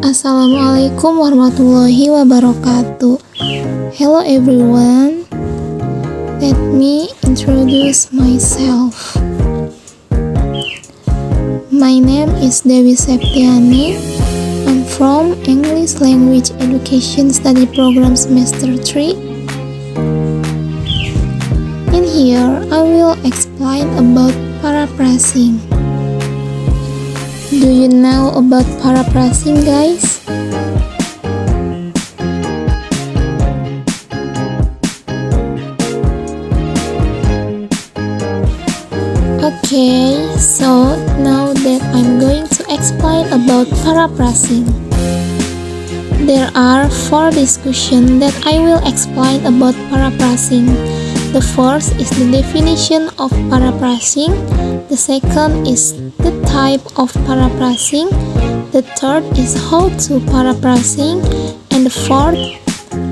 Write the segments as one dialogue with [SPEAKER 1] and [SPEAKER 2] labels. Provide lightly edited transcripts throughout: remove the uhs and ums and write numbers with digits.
[SPEAKER 1] Assalamualaikum warahmatullahi wabarakatuh. Hello everyone. Let me introduce myself. My name is Dewi Septiani. I'm from English Language Education Study Program Semester 3. In here, I will explain about paraphrasing. Do you know about paraphrasing, guys? Okay, so now that I'm going to explain about paraphrasing. There are 4 discussions that I will explain about paraphrasing. The first is the definition of paraphrasing. The second is the type of paraphrasing. The third is how to paraphrasing. And the fourth,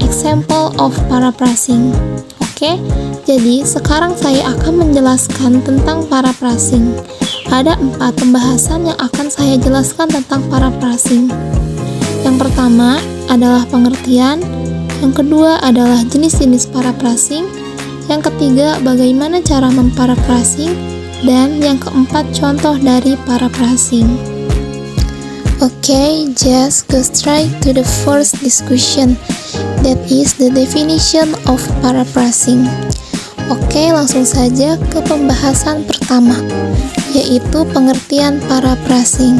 [SPEAKER 1] example of paraphrasing. Oke, jadi sekarang saya akan menjelaskan tentang paraphrasing. Ada 4 pembahasan yang akan saya jelaskan tentang paraphrasing. Yang pertama adalah pengertian. Yang kedua adalah jenis-jenis paraphrasing. Yang ketiga, bagaimana cara memparaphrasing, dan yang keempat, contoh dari paraphrasing. Okay, just go straight to the first discussion, that is the definition of paraphrasing. Oke, langsung saja ke pembahasan pertama, yaitu pengertian paraphrasing.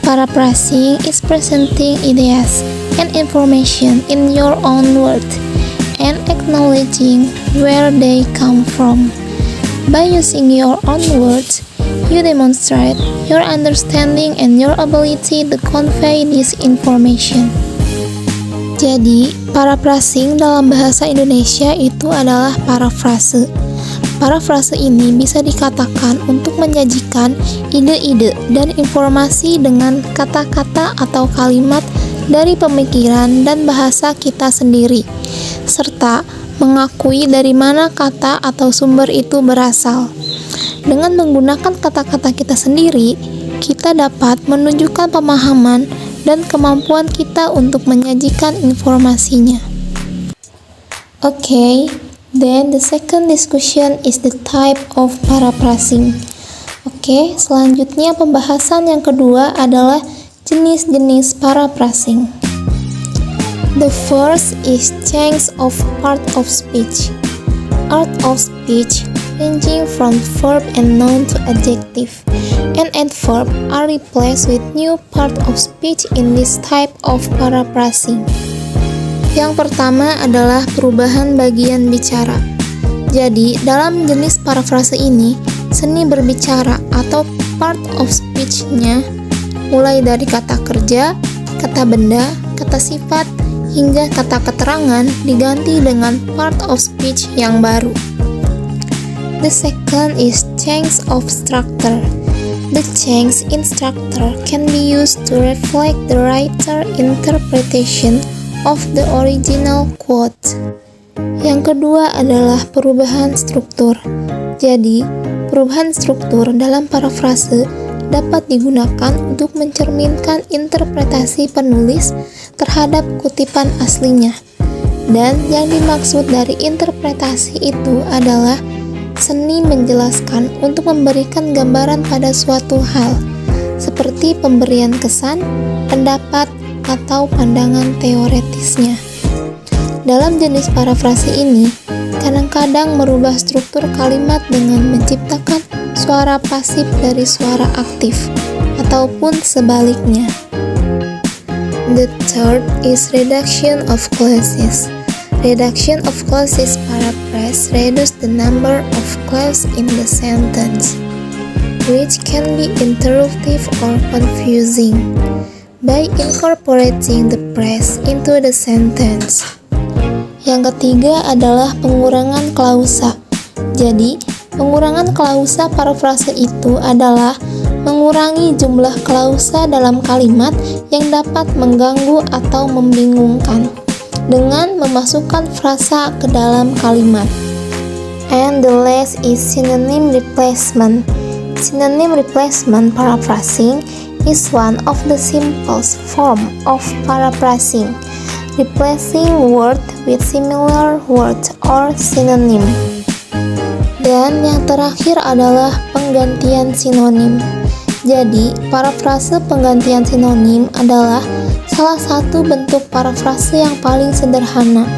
[SPEAKER 1] Paraphrasing is presenting ideas and information in your own words and acknowledging where they come from. By using your own words, you demonstrate your understanding and your ability to convey this information. Jadi, paraphrasing dalam bahasa Indonesia itu adalah parafrase. Parafrase ini bisa dikatakan untuk menyajikan ide-ide dan informasi dengan kata-kata atau kalimat dari pemikiran dan bahasa kita sendiri, serta mengakui dari mana kata atau sumber itu berasal. Dengan menggunakan kata-kata kita sendiri, kita dapat menunjukkan pemahaman dan kemampuan kita untuk menyajikan informasinya. Okay, then the second discussion is the type of paraphrasing. Oke, selanjutnya pembahasan yang kedua adalah jenis-jenis paraphrasing. The first is change of part of speech. Part of speech ranging from verb and noun to adjective and adverb are replaced with new part of speech in this type of paraphrasing. Yang pertama adalah perubahan bagian bicara. Jadi, dalam jenis parafrase ini, seni berbicara atau part of speech-nya mulai dari kata kerja, kata benda, kata sifat, hingga kata keterangan diganti dengan part of speech yang baru. The second is change of structure. The change in structure can be used to reflect the writer interpretation of the original quote. Yang kedua adalah perubahan struktur. Jadi, perubahan struktur dalam parafrase dapat digunakan untuk mencerminkan interpretasi penulis terhadap kutipan aslinya. Dan yang dimaksud dari interpretasi itu adalah seni menjelaskan untuk memberikan gambaran pada suatu hal, seperti pemberian kesan, pendapat, atau pandangan teoretisnya. Dalam jenis parafrase ini, kadang-kadang merubah struktur kalimat dengan menciptakan suara pasif dari suara aktif, ataupun sebaliknya. The third is reduction of clauses. Reduction of clauses paraphrase reduce the number of clauses in the sentence, which can be interruptive or confusing, by incorporating the phrase into the sentence. Yang ketiga adalah pengurangan klausa. Jadi, pengurangan klausa parafrase itu adalah mengurangi jumlah klausa dalam kalimat yang dapat mengganggu atau membingungkan dengan memasukkan frasa ke dalam kalimat. And the last is synonym replacement. Synonym replacement paraphrasing is one of the simplest form of paraphrasing, replacing word with similar words or synonym. Dan yang terakhir adalah penggantian sinonim. Jadi, parafrase penggantian sinonim adalah salah satu bentuk parafrase yang paling sederhana,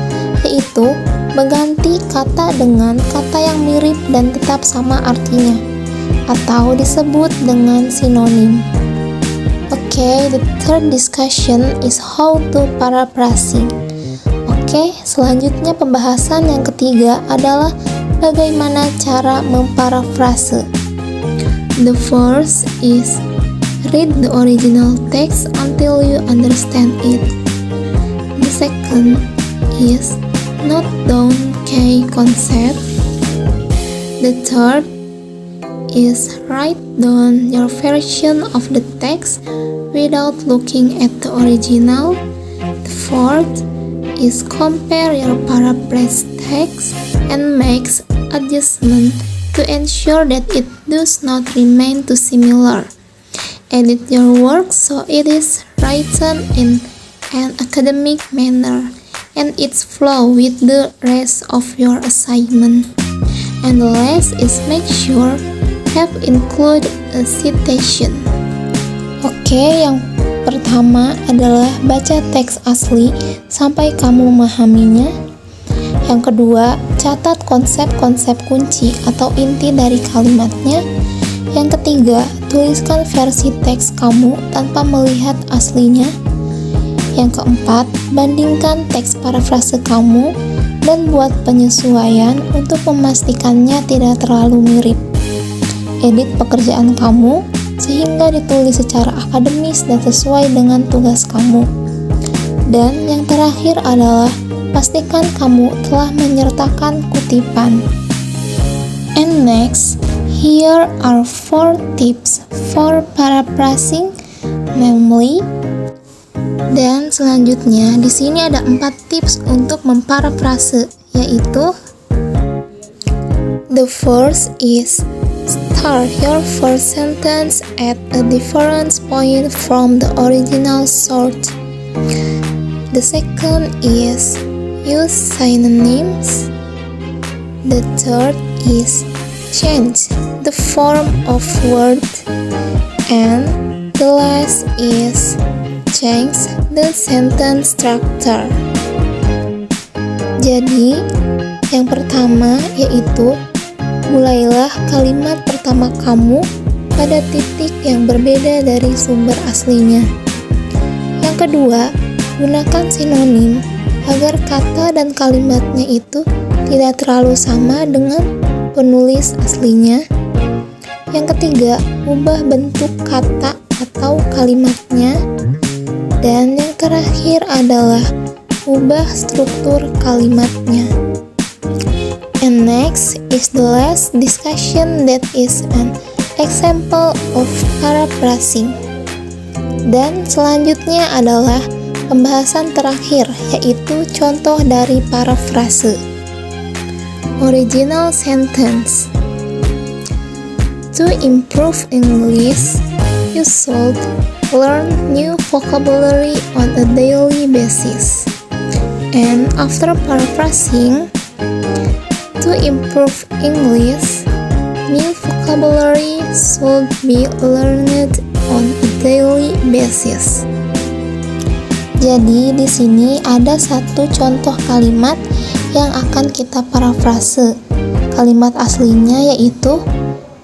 [SPEAKER 1] yaitu mengganti kata dengan kata yang mirip dan tetap sama artinya, atau disebut dengan sinonim. Okay, the third discussion is how to paraphrasing. Oke, selanjutnya pembahasan yang ketiga adalah bagaimana cara memparafrase. The first is read the original text until you understand it. The second is note down key concept. The third is write down your version of the text without looking at the original. The fourth is compare your paraphrased text and makes adjustment to ensure that it does not remain too similar. Edit your work so it is written in an academic manner and its flow with the rest of your assignment. And the last is make sure have include a citation. Oke, yang pertama adalah baca teks asli sampai kamu memahaminya. Yang kedua, catat konsep-konsep kunci atau inti dari kalimatnya. Yang ketiga, tuliskan versi teks kamu tanpa melihat aslinya. Yang keempat, bandingkan teks parafrase kamu dan buat penyesuaian untuk memastikannya tidak terlalu mirip. Edit pekerjaan kamu sehingga ditulis secara akademis dan sesuai dengan tugas kamu. Dan yang terakhir adalah pastikan kamu telah menyertakan kutipan. And next, here are 4 tips for paraphrasing, namely. Dan selanjutnya di sini ada 4 tips untuk memparafrase, yaitu the first is start your first sentence at a different point from the original source. The second is use synonyms. The third is change the form of word. And the last is change the sentence structure. Jadi, yang pertama yaitu mulailah kalimat pertama kamu pada titik yang berbeda dari sumber aslinya. Yang kedua, gunakan sinonim agar kata dan kalimatnya itu tidak terlalu sama dengan penulis aslinya. Yang ketiga, ubah bentuk kata atau kalimatnya. Dan yang terakhir adalah ubah struktur kalimatnya. And next is the last discussion that is an example of paraphrasing. Dan selanjutnya adalah pembahasan terakhir, yaitu contoh dari parafrase. Original sentence. To improve English, you should learn new vocabulary on a daily basis. And after paraphrasing, to improve English, new vocabulary should be learned on a daily basis. Jadi di sini ada satu contoh kalimat yang akan kita parafrase. Kalimat aslinya yaitu,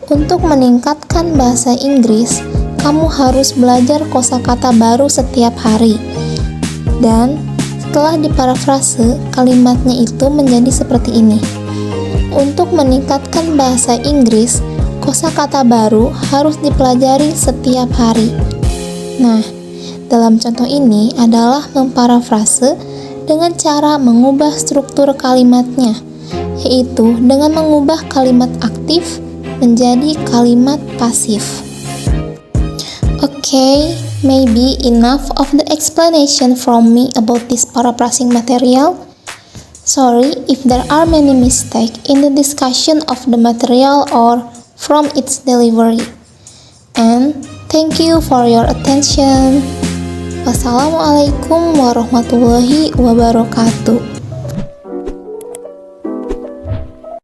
[SPEAKER 1] untuk meningkatkan bahasa Inggris, kamu harus belajar kosakata baru setiap hari. Dan setelah diparafrase, kalimatnya itu menjadi seperti ini. Untuk meningkatkan bahasa Inggris, kosakata baru harus dipelajari setiap hari. Nah, dalam contoh ini adalah memparafrase dengan cara mengubah struktur kalimatnya, yaitu dengan mengubah kalimat aktif menjadi kalimat pasif. Okay, maybe enough of the explanation from me about this paraphrasing material. Sorry if there are many mistakes in the discussion of the material or from its delivery. And Thank you for your attention. Wassalamualaikum warahmatullahi wabarakatuh.